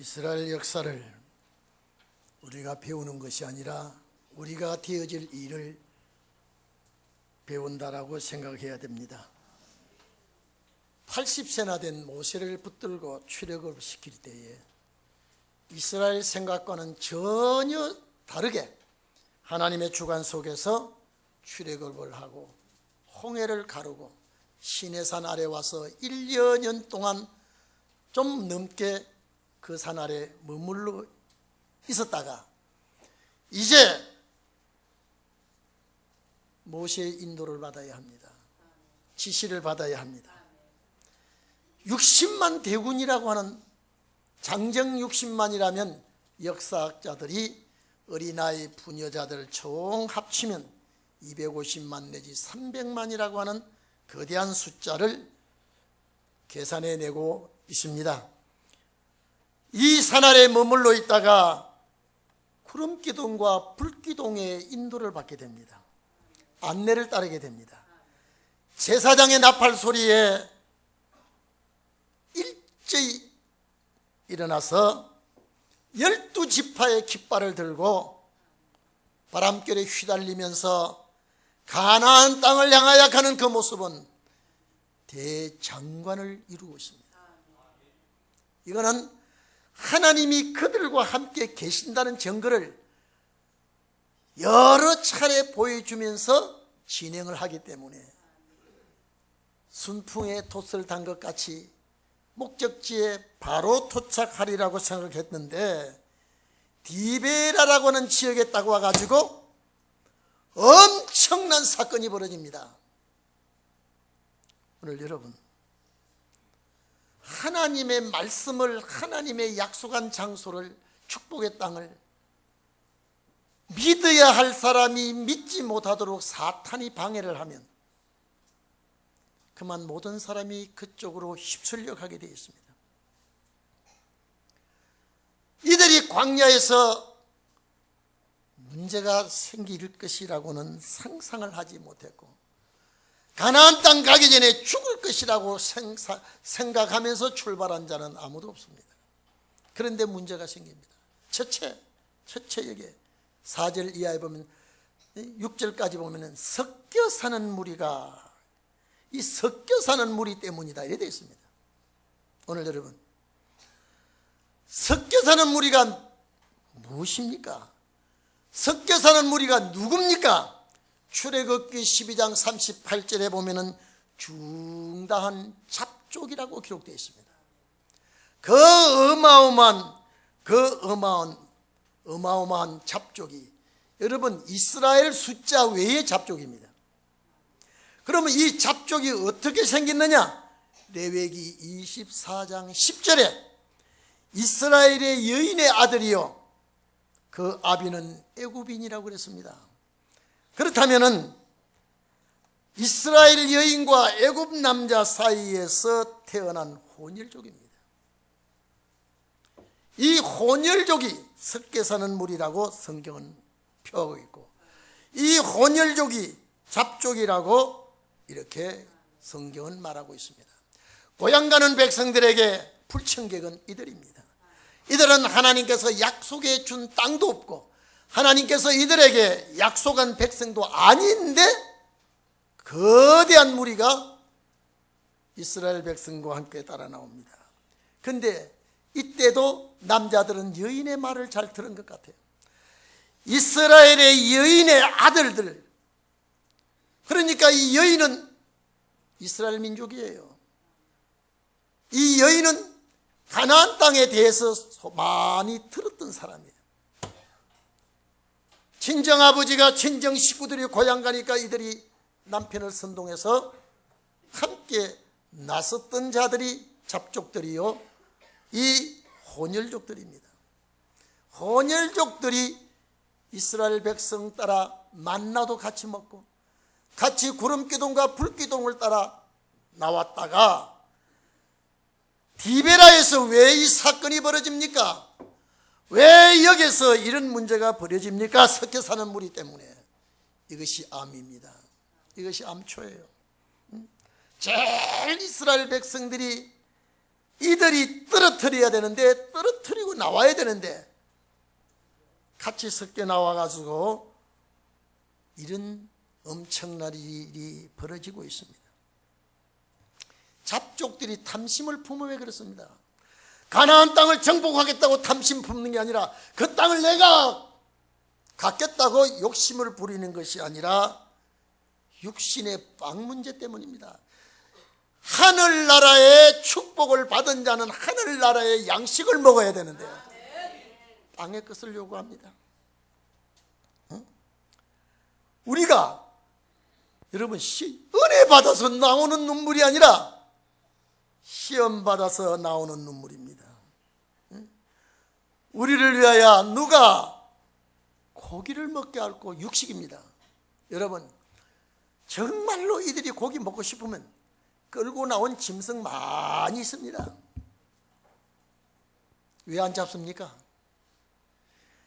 이스라엘 역사를 우리가 배우는 것이 아니라 우리가 되어질 일을 배운다라고 생각해야 됩니다. 80세나 된 모세를 붙들고 출애굽을 시킬 때에 이스라엘 생각과는 전혀 다르게 하나님의 주관 속에서 출애굽을 하고 홍해를 가르고 시내산 아래 와서 1여 년 동안 좀 넘게 그 산 아래 머물러 있었다가 이제 모세의 인도를 받아야 합니다. 지시를 받아야 합니다. 60만 대군이라고 하는 장정 60만이라면 역사학자들이 어린아이 부녀자들 총 합치면 250만 내지 300만이라고 하는 거대한 숫자를 계산해내고 있습니다. 이 산 아래 머물러 있다가 구름기둥과 불기둥의 인도를 받게 됩니다. 안내를 따르게 됩니다. 제사장의 나팔 소리에 일제히 일어나서 12지파의 깃발을 들고 바람결에 휘달리면서 가나안 땅을 향하여 가는 그 모습은 대장관을 이루고 있습니다. 이거는 하나님이 그들과 함께 계신다는 증거를 여러 차례 보여주면서 진행을 하기 때문에 순풍에 돛을 단 것 같이 목적지에 바로 도착하리라고 생각했는데 디베라라고 하는 지역에 딱 와가지고 엄청난 사건이 벌어집니다. 오늘 여러분, 하나님의 말씀을, 하나님의 약속한 장소를, 축복의 땅을 믿어야 할 사람이 믿지 못하도록 사탄이 방해를 하면 그만 모든 사람이 그쪽으로 휩쓸려 가게 되어 있습니다. 이들이 광야에서 문제가 생길 것이라고는 상상을 하지 못했고 가나안 땅 가기 전에 죽을 것이라고 생각하면서 출발한 자는 아무도 없습니다. 그런데 문제가 생깁니다. 첫째 여기에 4절 이하에 보면 6절까지 보면 섞여 사는 무리가 이 섞여 사는 무리 때문이다 이렇게 되어 있습니다. 오늘 여러분, 섞여 사는 무리가 무엇입니까? 섞여 사는 무리가 누굽니까? 출애굽기 12장 38절에 보면은 중다한 잡족이라고 기록되어 있습니다. 그 어마어마한 잡족이 여러분 이스라엘 숫자 외의 잡족입니다. 그러면 이 잡족이 어떻게 생겼느냐? 레위기 24장 10절에 이스라엘의 여인의 아들이요 그 아비는 애굽인이라고 그랬습니다. 그렇다면은 이스라엘 여인과 애굽 남자 사이에서 태어난 혼혈족입니다. 이 혼혈족이 섞여 사는 무리라고 성경은 표하고 있고 이 혼혈족이 잡족이라고 이렇게 성경은 말하고 있습니다. 고향 가는 백성들에게 불청객은 이들입니다. 이들은 하나님께서 약속해 준 땅도 없고 하나님께서 이들에게 약속한 백성도 아닌데 거대한 무리가 이스라엘 백성과 함께 따라 나옵니다. 그런데 이때도 남자들은 여인의 말을 잘 들은 것 같아요. 이스라엘의 여인의 아들들, 그러니까 이 여인은 이스라엘 민족이에요. 이 여인은 가나안 땅에 대해서 많이 들었던 사람이에요. 친정아버지가 친정 식구들이 고향 가니까 이들이 남편을 선동해서 함께 나섰던 자들이 잡족들이요 이 혼혈족들입니다. 혼혈족들이 이스라엘 백성 따라 만나도 같이 먹고 같이 구름기둥과 불기둥을 따라 나왔다가 디베라에서 왜 이 사건이 벌어집니까? 왜 여기서 이런 문제가 벌어집니까? 섞여 사는 무리 때문에. 이것이 암입니다. 이것이 암초예요. 제일 이스라엘 백성들이 이들이 떨어뜨려야 되는데, 떨어뜨리고 나와야 되는데 같이 섞여 나와가지고 이런 엄청난 일이 벌어지고 있습니다. 잡족들이 탐심을 품어. 왜 그렇습니다? 가나안 땅을 정복하겠다고 탐심 품는 게 아니라 그 땅을 내가 갖겠다고 욕심을 부리는 것이 아니라 육신의 빵 문제 때문입니다. 하늘나라의 축복을 받은 자는 하늘나라의 양식을 먹어야 되는데 땅의 것을 요구합니다. 우리가 여러분 은혜 받아서 나오는 눈물이 아니라 시험 받아서 나오는 눈물입니다. 우리를 위하여 누가 고기를 먹게 할고 육식입니다. 여러분 정말로 이들이 고기 먹고 싶으면 끌고 나온 짐승 많이 있습니다. 왜 안 잡습니까?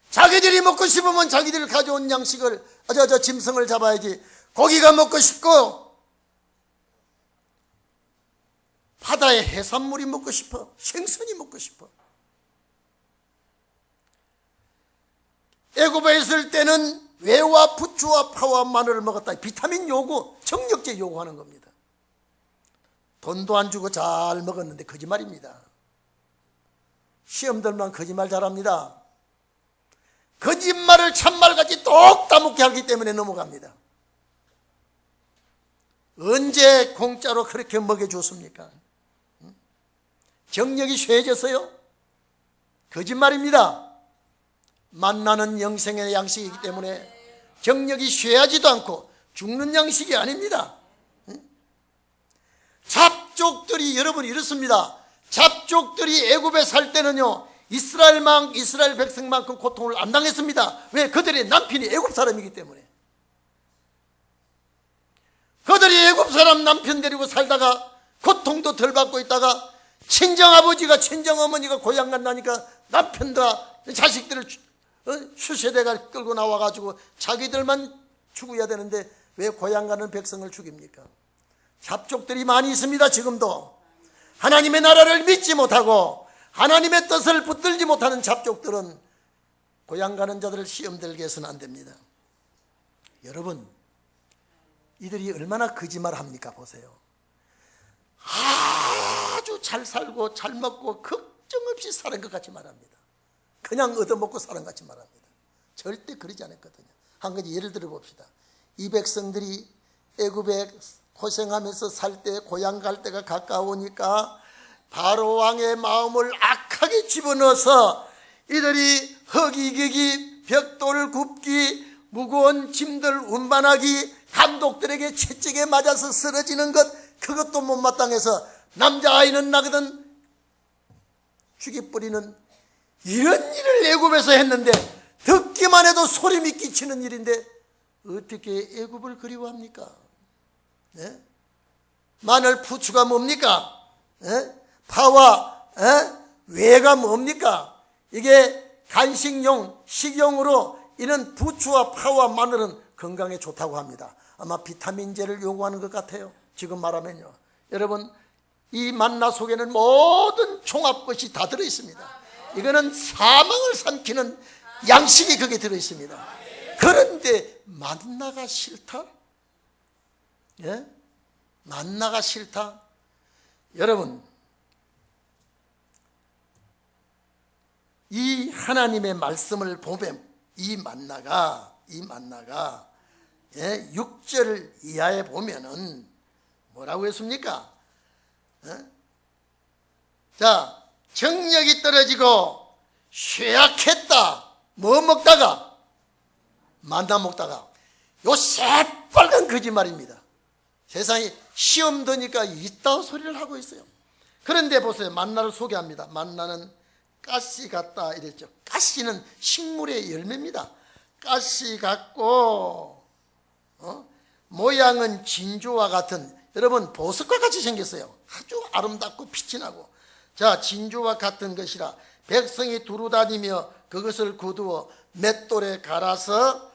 자기들이 먹고 싶으면 자기들이 가져온 양식을 짐승을 잡아야지. 고기가 먹고 싶고 바다의 해산물이 먹고 싶어. 생선이 먹고 싶어. 애굽에 있을 때는 외와 부추와 파와 마늘을 먹었다. 비타민 요구, 정력제 요구하는 겁니다. 돈도 안 주고 잘 먹었는데 거짓말입니다. 시험들만 거짓말 잘합니다. 거짓말을 참말같이 똑 따먹게 하기 때문에 넘어갑니다. 언제 공짜로 그렇게 먹여줬습니까? 정력이 쇠해졌어요? 거짓말입니다. 만나는 영생의 양식이기 때문에 정력이 쇠하지도 않고 죽는 양식이 아닙니다. 잡족들이 여러분 이렇습니다. 잡족들이 애굽에 살 때는요 이스라엘 백성만큼 고통을 안 당했습니다. 왜? 그들의 남편이 애굽 사람이기 때문에. 그들이 애굽 사람 남편 데리고 살다가 고통도 덜 받고 있다가 친정아버지가 친정어머니가 고향 간다니까 남편과 자식들을 수세대가 끌고 나와가지고 자기들만 죽어야 되는데 왜 고향 가는 백성을 죽입니까? 잡족들이 많이 있습니다. 지금도 하나님의 나라를 믿지 못하고 하나님의 뜻을 붙들지 못하는 잡족들은 고향 가는 자들을 시험 들게 해서는 안 됩니다. 여러분 이들이 얼마나 거짓말합니까? 보세요. 아주 잘 살고 잘 먹고 걱정 없이 사는 것 같이 말합니다. 그냥 얻어먹고 사는 것 같이 말합니다. 절대 그러지 않았거든요. 한 가지 예를 들어 봅시다. 이 백성들이 애굽에 고생하면서 살 때 고향 갈 때가 가까우니까 바로 왕의 마음을 악하게 집어넣어서 이들이 허기기기 벽돌 굽기 무거운 짐들 운반하기 감독들에게 채찍에 맞아서 쓰러지는 것 그것도 못마땅해서 남자아이는 나거든 죽여버리는 이런 일을 애굽에서 했는데 듣기만 해도 소름이 끼치는 일인데 어떻게 애굽을 그리워합니까? 네? 마늘 부추가 뭡니까? 네? 파와 외가 뭡니까? 이게 간식용 식용으로 이런 부추와 파와 마늘은 건강에 좋다고 합니다. 아마 비타민제를 요구하는 것 같아요. 지금 말하면요. 여러분 이 만나 속에는 모든 종합것이 다 들어있습니다. 이거는 사망을 삼키는 양식이 거기에 들어있습니다. 그런데 만나가 싫다? 예? 만나가 싫다? 여러분 이 하나님의 말씀을 보면 이 만나가 6절 이하에 보면은 뭐라고 했습니까? 자, 정력이 떨어지고 쇠약했다. 뭐 먹다가? 만나 먹다가. 요 새빨간 거짓말입니다. 세상에 시험 드니까 이따위 소리를 하고 있어요. 그런데 보세요. 만나를 소개합니다. 만나는 가시 같다 이랬죠. 가시는 식물의 열매입니다. 가시 같고 모양은 진주와 같은 여러분 보석과 같이 생겼어요. 아주 아름답고 빛이 나고 자 진주와 같은 것이라 백성이 두루다니며 그것을 거두어 맷돌에 갈아서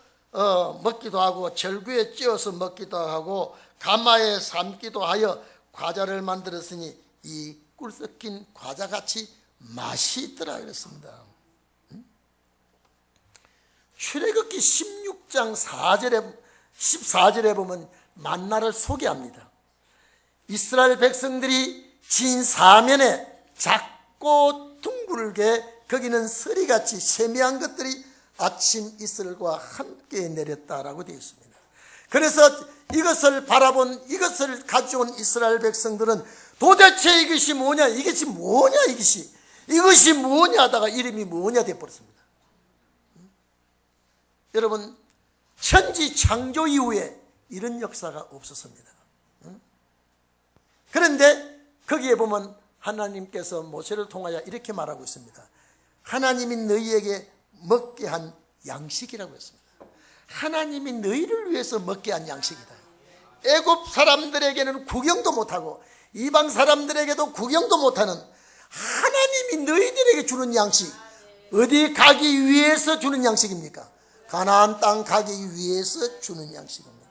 먹기도 하고 절구에 찧어서 먹기도 하고 가마에 삶기도 하여 과자를 만들었으니 이 꿀 섞인 과자같이 맛이 있더라 그랬습니다. 출애굽기 16장 14절에 보면 만나를 소개합니다. 이스라엘 백성들이 진 사면에 작고 둥글게 거기는 서리같이 세미한 것들이 아침 이슬과 함께 내렸다라고 되어 있습니다. 그래서 이것을 바라본, 이것을 가져온 이스라엘 백성들은 도대체 이것이 뭐냐, 이것이 뭐냐 하다가 이름이 뭐냐 되어버렸습니다. 여러분, 천지 창조 이후에 이런 역사가 없었습니다. 그런데 거기에 보면 하나님께서 모세를 통하여 이렇게 말하고 있습니다. 하나님이 너희에게 먹게 한 양식이라고 했습니다. 하나님이 너희를 위해서 먹게 한 양식이다. 애굽 사람들에게는 구경도 못하고 이방 사람들에게도 구경도 못하는 하나님이 너희들에게 주는 양식, 어디 가기 위해서 주는 양식입니까? 가나안 땅 가기 위해서 주는 양식입니다.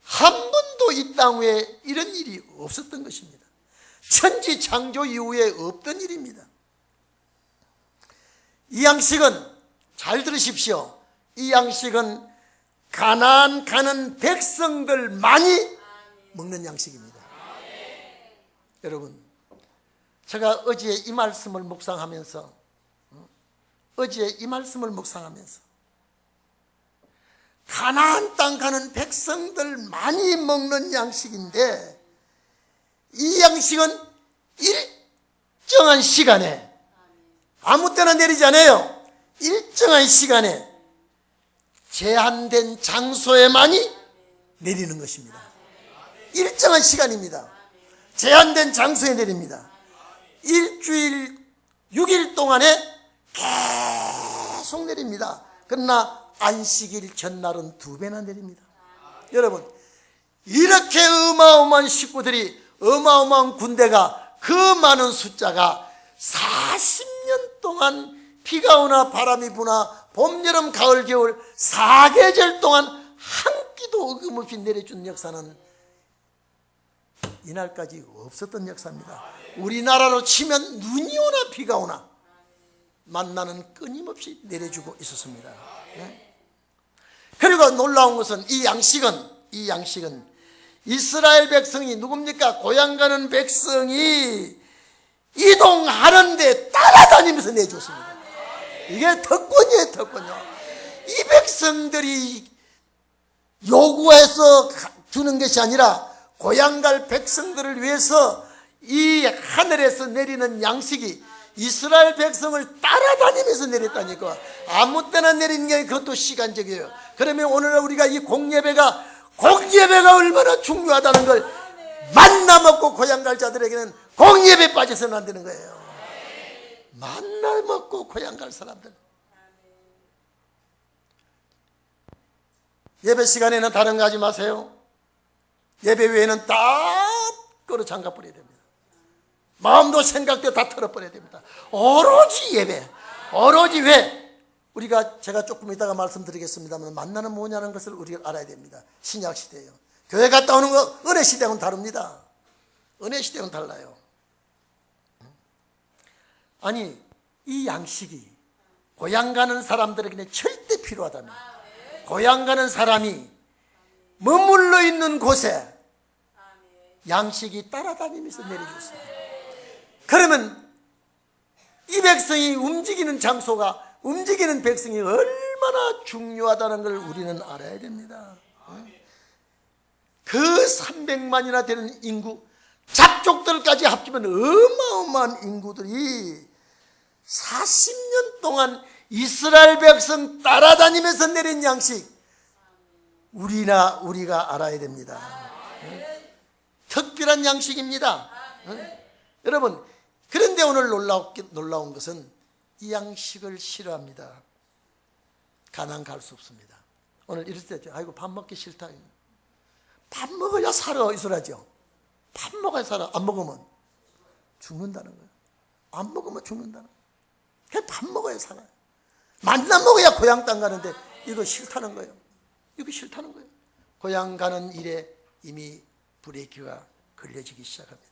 한 번도 이 땅 위에 이런 일이 없었던 것입니다. 천지 창조 이후에 없던 일입니다. 이 양식은, 잘 들으십시오, 이 양식은 가나안 가는 백성들만이 먹는 양식입니다. 여러분, 제가 어제 이 말씀을 묵상하면서 가나안 땅 가는 백성들만이 먹는 양식인데, 이 양식은 일정한 시간에, 아무 때나 내리지 않아요. 일정한 시간에 제한된 장소에만이 내리는 것입니다. 일정한 시간입니다. 제한된 장소에 내립니다. 일주일 6일 동안에 계속 내립니다. 그러나 안식일 전날은 2배나 내립니다. 여러분, 이렇게 어마어마한 식구들이, 어마어마한 군대가, 그 많은 숫자가 40년 동안 비가 오나 바람이 부나 봄, 여름, 가을, 겨울 4계절 동안 한 끼도 어김없이 내려준 역사는 이날까지 없었던 역사입니다. 우리나라로 치면 눈이 오나 비가 오나 만나는 끊임없이 내려주고 있었습니다. 그리고 놀라운 것은 이 양식은 이스라엘 백성이, 누굽니까? 고향 가는 백성이 이동하는데 따라다니면서 내줬습니다. 이게 특권이에요, 특권이요. 이 백성들이 요구해서 주는 것이 아니라 고향 갈 백성들을 위해서 이 하늘에서 내리는 양식이 이스라엘 백성을 따라다니면서 내렸다니까. 아무 때나 내리는 게 그것도 시간적이에요. 그러면 오늘 우리가 이 공예배가 얼마나 중요하다는 걸 만나 먹고 고향 갈 자들에게는 공예배 빠져서는 안 되는 거예요. 만나 먹고 고향 갈 사람들. 예배 시간에는 다른 거 하지 마세요. 예배 외에는 다 끌어 잠가 버려야 됩니다. 마음도 생각도 다 털어버려야 됩니다. 오로지 예배, 오로지 왜? 제가 조금 이따가 말씀드리겠습니다만, 만나는 뭐냐는 것을 우리가 알아야 됩니다. 신약시대예요. 교회 갔다 오는 거 은혜시대하고는 다릅니다. 은혜시대하고는 달라요. 아니, 이 양식이 고향 가는 사람들에게는 절대 필요하다면, 고향 가는 사람이 머물러 있는 곳에 양식이 따라다니면서 내려줬어요. 그러면 이 백성이 움직이는 장소가, 움직이는 백성이 얼마나 중요하다는 걸 우리는 알아야 됩니다. 그 300만이나 되는 인구, 잡족들까지 합치면 어마어마한 인구들이 40년 동안 이스라엘 백성 따라다니면서 내린 양식, 우리가 알아야 됩니다. 특별한 양식입니다. 여러분, 그런데 오늘 놀라운 것은 이 양식을 싫어합니다. 가난 갈 수 없습니다. 오늘 이럴 때죠. 아이고, 밥 먹기 싫다. 밥 먹어야 살아, 이소라죠. 밥 먹어야 살아. 안 먹으면 죽는다는 거예요. 안 먹으면 죽는다는 거예요. 그냥 밥 먹어야 살아요. 만나 먹어야 고향 땅 가는데 이거 싫다는 거예요. 이거 싫다는 거예요. 고향 가는 일에 이미 브레이크가 걸려지기 시작합니다.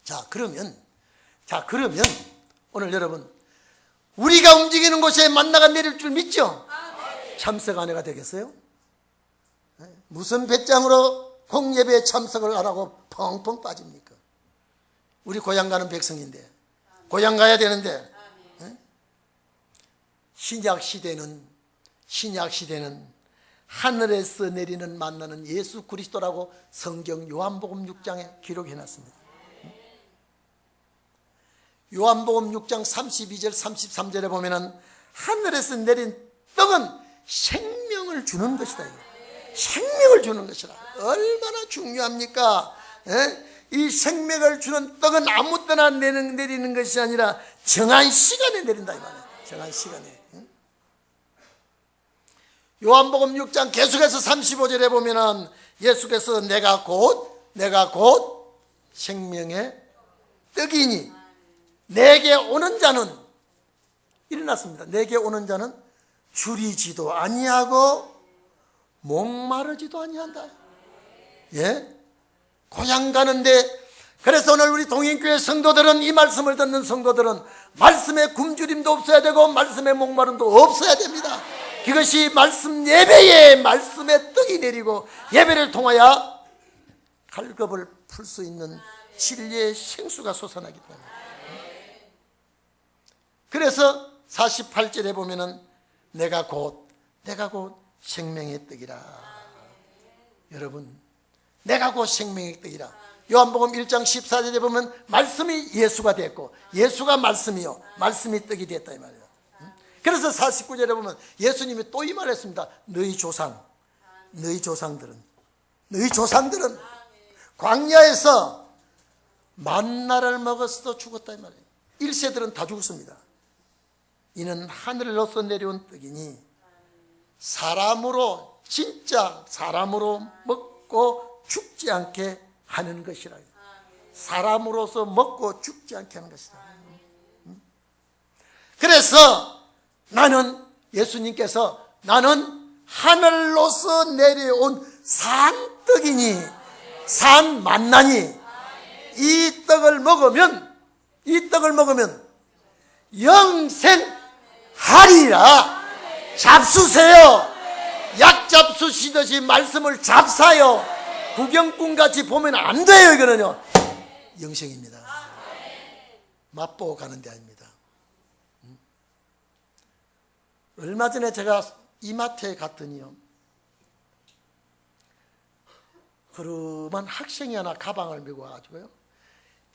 자, 그러면 오늘 여러분, 우리가 움직이는 곳에 만나가 내릴 줄 믿죠? 참석 아내가 되겠어요? 무슨 배짱으로 공예배에 참석을 안 하고 펑펑 빠집니까? 우리 고향 가는 백성인데, 고향 가야 되는데, 신약 시대는 하늘에서 내리는 만나는 예수 그리스도라고 성경 요한복음 6장에 기록해 놨습니다. 요한복음 6장 32절 33절에 보면은 하늘에서 내린 떡은 생명을 주는 것이다. 생명을 주는 것이다. 얼마나 중요합니까? 이 생명을 주는 떡은 아무 때나 내리는 것이 아니라 정한 시간에 내린다 이 말이에요. 정한 시간에. 요한복음 6장 계속해서 35절에 보면은 예수께서 내가 곧 생명의 떡이니 내게 오는 자는 일어났습니다. 내게 오는 자는 줄이지도 아니하고 목마르지도 아니한다. 예? 고향 가는데, 그래서 오늘 우리 동인교회 성도들은, 이 말씀을 듣는 성도들은 말씀에 굶주림도 없어야 되고 말씀에 목마름도 없어야 됩니다. 그것이 말씀 예배에 말씀의 떡이 내리고 예배를 통하여 갈급을 풀 수 있는 진리의 생수가 솟아나기 때문에. 그래서 48절에 보면은 내가 곧 생명의 떡이라. 여러분, 내가 곧 생명의 떡이라. 요한복음 1장 14절에 보면 말씀이 예수가 됐고 예수가 말씀이요 말씀이 떡이 됐다 이 말이에요. 그래서 49절에 보면 예수님이 또 이 말을 했습니다. 너희 조상들은 광야에서 만나를 먹었어도 죽었다 이 말이에요. 1세들은 다 죽었습니다. 이는 하늘로서 내려온 떡이니 진짜 사람으로 먹고 죽지 않게 하는 것이라. 사람으로서 먹고 죽지 않게 하는 것이다. 그래서 예수님께서 나는 하늘로서 내려온 산떡이니 산 만나니 이 떡을 먹으면 영생하리라. 잡수세요. 약 잡수시듯이 말씀을 잡사요. 구경꾼같이 보면 안 돼요. 이거는요 영생입니다. 맛보고 가는 데 아닙니다. 얼마 전에 제가 이마트에 갔더니요 그러면 학생이 하나 가방을 메고 와가지고요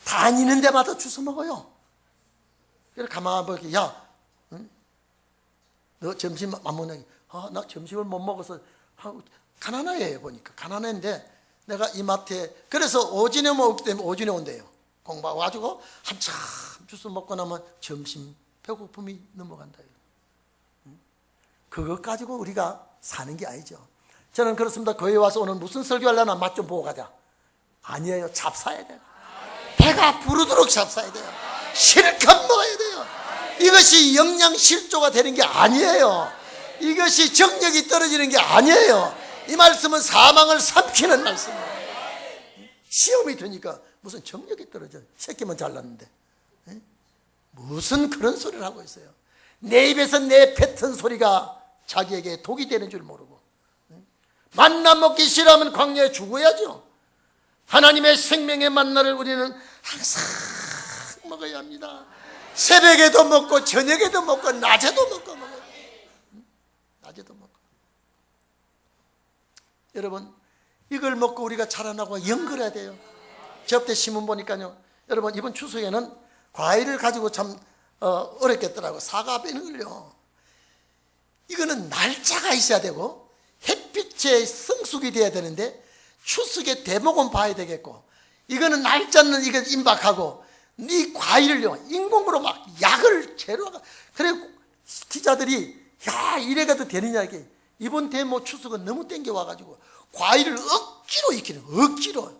다니는 데마다 주워 먹어요. 그래서 가만 보니까 야, 너 점심 안 먹냐? 나 점심을 못 먹어서 가난해 보니까 가난한데 내가 이마트에 그래서 오전에 먹기 때문에 오전에 온대요. 공부하고 가지고 한참 주스 먹고 나면 점심 배고픔이 넘어간다. 그것 가지고 우리가 사는 게 아니죠. 저는 그렇습니다. 거기 와서 오늘 무슨 설교하려나 맛 좀 보고 가자. 아니에요. 잡사야 돼요. 배가 부르도록 잡사야 돼요. 실컷 먹어야 돼요. 이것이 영양실조가 되는 게 아니에요. 이것이 정력이 떨어지는 게 아니에요. 이 말씀은 사망을 삼키는 말씀이에요. 시험이 되니까 무슨 정력이 떨어져. 새끼만 잘났는데 무슨 그런 소리를 하고 있어요. 내 입에서 내뱉은 소리가 자기에게 독이 되는 줄 모르고 만나 먹기 싫어하면 광야에 죽어야죠. 하나님의 생명의 만나를 우리는 항상 먹어야 합니다. 새벽에도 먹고 저녁에도 먹고 낮에도 먹고 낮에도 먹고. 여러분 이걸 먹고 우리가 자라나고 연결해야 돼요. 저 때 신문 보니까요 여러분 이번 추석에는 과일을 가지고 참 어렵겠더라고. 사과 빼는 걸요. 이거는 날짜가 있어야 되고 햇빛에 성숙이 돼야 되는데 추석에 대목은 봐야 되겠고 이거는 날짜는 이거 임박하고 이 과일을요 인공으로 막 약을 재료가 그래 기자들이 야 이래가도 되느냐 이게 이번 대목 추석은 너무 땡겨 와가지고 과일을 억지로 익히는 억지로.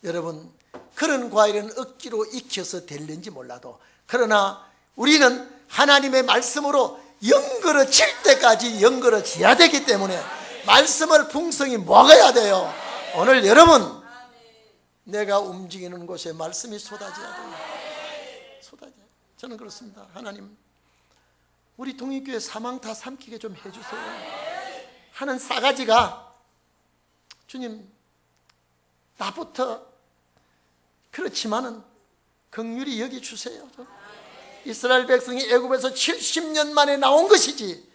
여러분 그런 과일은 억지로 익혀서 될는지 몰라도 그러나 우리는 하나님의 말씀으로 연걸어질 때까지 연걸어져야 되기 때문에 말씀을 풍성히 먹어야 돼요. 오늘 여러분, 내가 움직이는 곳에 말씀이 쏟아져야 돼요. 쏟아져요. 저는 그렇습니다. 하나님, 우리 동익교회 사망 다 삼키게 좀 해주세요 하는 싸가지가, 주님, 나부터 그렇지만은 긍휼히 여겨주세요. 이스라엘 백성이 애굽에서 70년 만에 나온 것이지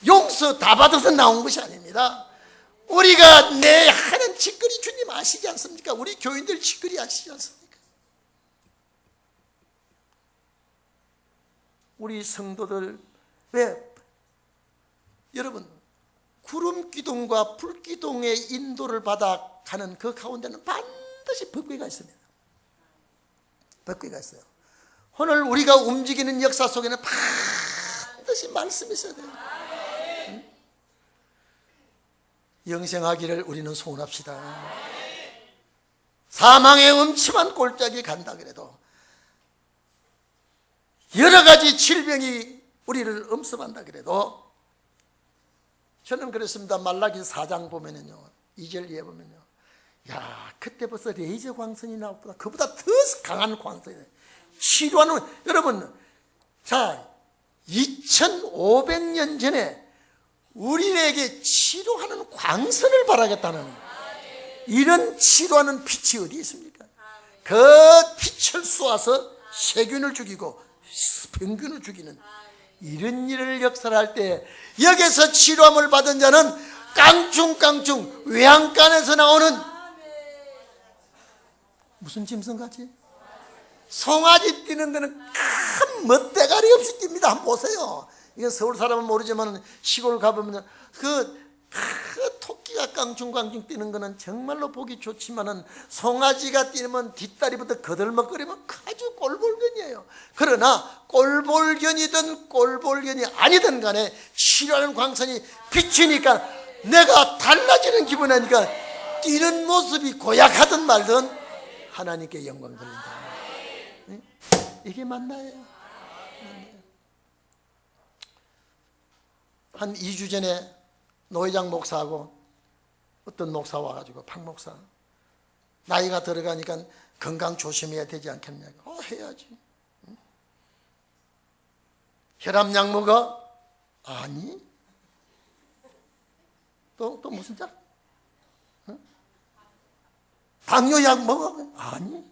용서 다 받아서 나온 것이 아닙니다. 우리가 내 하는 짓거리 주님 아시지 않습니까? 우리 교인들 짓거리 아시지 않습니까? 우리 성도들, 왜 여러분, 구름 기둥과 불 기둥의 인도를 받아 가는 그 가운데는 반드시 법궤가 있습니다. 법궤가 있어요. 오늘 우리가 움직이는 역사 속에는 반드시 말씀이 있어야 돼요. 영생하기를 우리는 소원합시다. 사망의 음침한 골짜기 간다 그래도 여러 가지 질병이 우리를 엄습한다 그래도, 저는 그렇습니다. 말라기 4장 보면은요, 2절 이해 보면요, 야, 그때 벌써 레이저 광선이 나왔구나. 그보다 더 강한 광선이 치료하는, 여러분, 자, 2500년 전에 우리에게 치료하는 광선을 바라겠다는, 이런 치료하는 빛이 어디 있습니까? 그 빛을 쏘아서 세균을 죽이고 병균을 죽이는 이런 일을 역사할 때, 여기서 치료함을 받은 자는 깡충깡충 외양간에서 나오는 무슨 짐승같이? 송아지 뛰는 데는 큰 멋대가리 없이 뜁니다. 한번 보세요. 이건 서울 사람은 모르지만 시골 가보면 그 토끼가 깡충깡충 뛰는 거는 정말로 보기 좋지만은, 송아지가 뛰면 뒷다리부터 거들먹거리면 아주 꼴볼견이에요. 그러나 꼴볼견이든 꼴볼견이 아니든 간에 치료하는 광선이 비치니까 내가 달라지는 기분이니까 뛰는 모습이 고약하든 말든 하나님께 영광 돌린다. 이게 맞나요? 한 2주 전에 노회장 목사하고 어떤 목사 와가지고, 박 목사, 나이가 들어가니까 건강 조심해야 되지 않겠냐고. 해야지. 응? 혈압약 먹어? 아니. 또 무슨 약? 응? 당뇨약 먹어? 아니.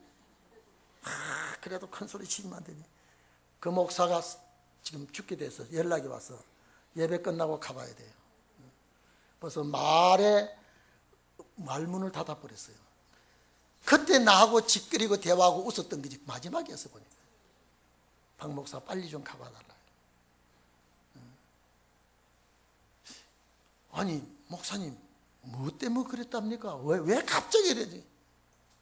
그래도 큰 소리 치면 안 되니. 그 목사가 지금 죽게 돼서 연락이 와서 예배 끝나고 가봐야 돼요. 벌써 말문을 닫아버렸어요. 그때 나하고 짓거리고 대화하고 웃었던 게 마지막이었어 보니까. 박 목사 빨리 좀 가봐달라. 아니 목사님 뭐 때문에 그랬답니까? 왜 갑자기 이러지?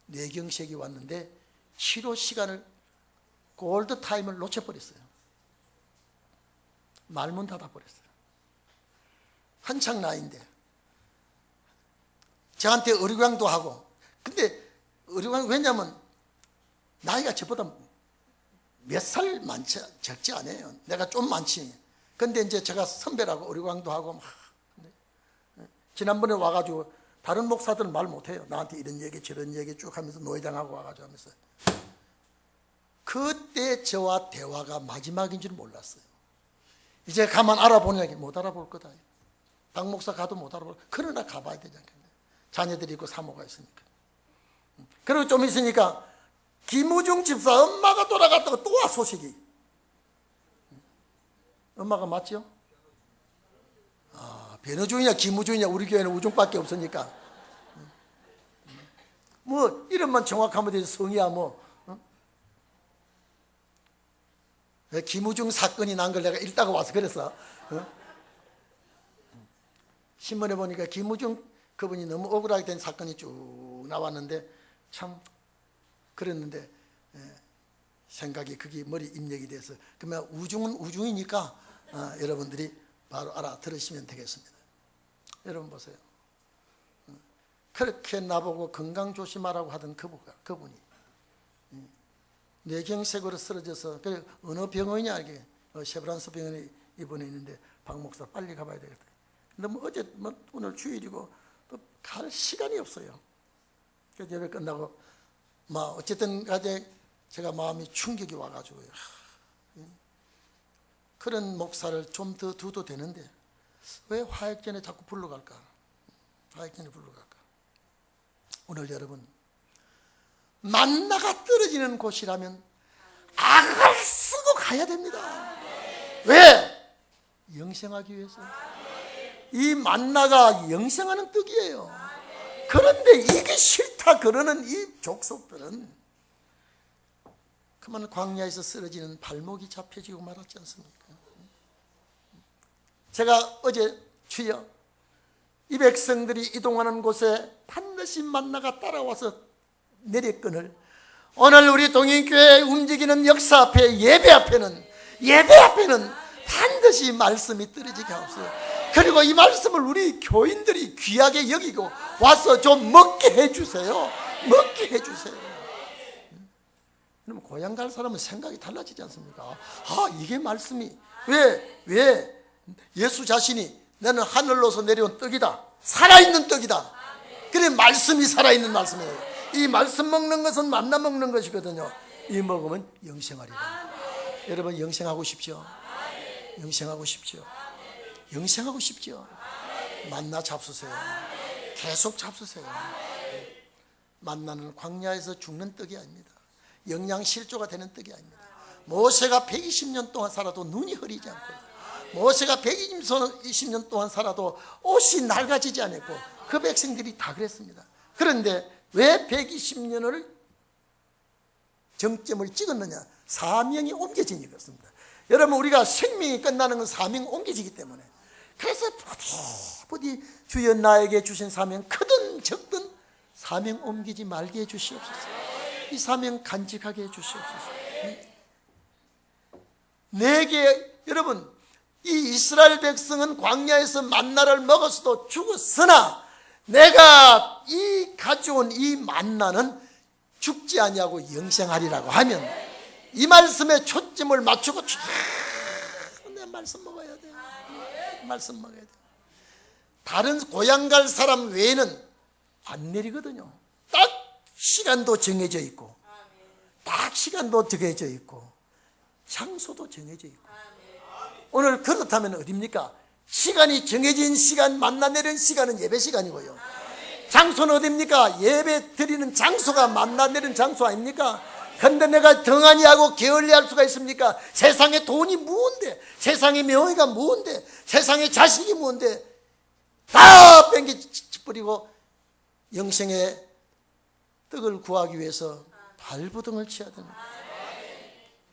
뇌경색이 왔는데 치료 시간을, 골드 타임을 놓쳐버렸어요. 말문 닫아버렸어요. 한창 나이인데 저한테 의료강도 하고. 근데 의료강, 왜냐면 나이가 저보다 몇 살 적지 않아요. 내가 좀 많지. 근데 이제 제가 선배라고 의료강도 하고 막. 지난번에 와가지고 다른 목사들은 말 못해요. 나한테 이런 얘기 저런 얘기 쭉 하면서 노회장하고 와가지고 하면서. 그때 저와 대화가 마지막인 줄 몰랐어요. 이제 가만 알아보니 못 알아볼 거다. 박 목사 가도 못 알아볼 거다. 그러나 가봐야 되지 않겠냐. 자녀들이 있고 사모가 있으니까. 그리고 좀 있으니까 김우중 집사 엄마가 돌아갔다고 또 와 소식이. 엄마가 맞죠? 변호중이냐 김우중이냐, 우리 교회는 우중밖에 없으니까. 뭐 이름만 정확하면 되지, 성이야 뭐. 김우중 사건이 난 걸 내가 읽다가 와서 그랬어. 신문에 보니까 김우중 그분이 너무 억울하게 된 사건이 쭉 나왔는데, 참 그랬는데 생각이 그게 머리 입력이 돼서, 그러면 우중은 우중이니까 여러분들이 바로 알아들으시면 되겠습니다. 여러분 보세요. 그렇게 나보고 건강 조심하라고 하던 그분이 뇌경색으로 쓰러져서, 어느 병원이냐, 이게 셰브란스 병원에 입원해 있는데, 박 목사 빨리 가봐야 되겠다. 근데 뭐 어제 오늘 주일이고 또 갈 시간이 없어요. 그 예배 끝나고 어쨌든 가제 제가 마음이 충격이 와가지고요. 그런 목사를 좀 더 둬도 되는데 왜 화약전에 자꾸 불러갈까? 화약전에 불러갈까? 오늘 여러분, 만나가 떨어지는 곳이라면 악을 쓰고 가야 됩니다. 왜? 영생하기 위해서. 이 만나가 영생하는 떡이에요. 그런데 이게 싫다 그러는 이 족속들은 그만 광야에서 쓰러지는 발목이 잡혀지고 말았지 않습니까? 제가 어제 주여, 이 백성들이 이동하는 곳에 반드시 만나가 따라와서 내렸거늘 오늘 우리 동인교회 움직이는 역사 앞에 예배 앞에는 반드시 말씀이 떨어지게 하옵소서. 그리고 이 말씀을 우리 교인들이 귀하게 여기고 와서 좀 먹게 해주세요. 먹게 해주세요. 그러면 고향 갈 사람은 생각이 달라지지 않습니까? 이게 말씀이 왜 예수 자신이 나는 하늘로서 내려온 떡이다, 살아있는 떡이다. 그래, 말씀이 살아있는 말씀이에요. 이 말씀 먹는 것은 만나 먹는 것이거든요. 이 먹으면 영생하리라. 여러분, 영생하고 싶죠? 영생하고 싶죠? 영생하고 싶죠? 만나 잡수세요. 계속 잡수세요. 만나는 광야에서 죽는 떡이 아닙니다. 영양실조가 되는 떡이 아닙니다. 모세가 120년 동안 살아도 눈이 흐리지 않고, 모세가 120년 동안 살아도 옷이 낡아지지 않았고, 그 백성들이 다 그랬습니다. 그런데 왜 120년을 정점을 찍었느냐? 사명이 옮겨지니 그렇습니다. 여러분, 우리가 생명이 끝나는 건 사명이 옮겨지기 때문에. 그래서 부디 주여 나에게 주신 사명 크든 적든 사명 옮기지 말게 해주시옵소서. 이 사명 간직하게 해주시옵소서. 내게, 여러분, 이 이스라엘 백성은 광야에서 만나를 먹었어도 죽었으나 내가 이 가져온 이 만나는 죽지 아니하고 영생하리라고 하면 이 말씀에 초점을 맞추고 내 말씀 먹어야 돼. 말씀 먹어야 돼. 다른 고향 갈 사람 외에는 안 내리거든요. 딱 시간도 정해져 있고, 딱 시간도 정해져 있고, 장소도 정해져 있고. 오늘 그렇다면 어디입니까? 시간이 정해진 시간, 만나 내리는 시간은 예배 시간이고요. 장소는 어디입니까? 예배 드리는 장소가 만나 내리는 장소 아닙니까? 근데 내가 등한히 하고 게을리 할 수가 있습니까? 세상에 돈이 무언데, 세상에 명예가 무언데, 세상에 자식이 무언데 다 뺑겨버리고 영생의 떡을 구하기 위해서 발부등을 쳐야 됩니다.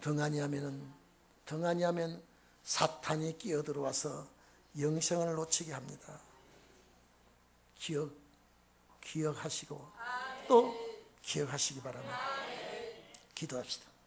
등한히 하면 사탄이 끼어들어와서 영생을 놓치게 합니다. 기억하시고 또 기억하시기 바랍니다. 기도합시다.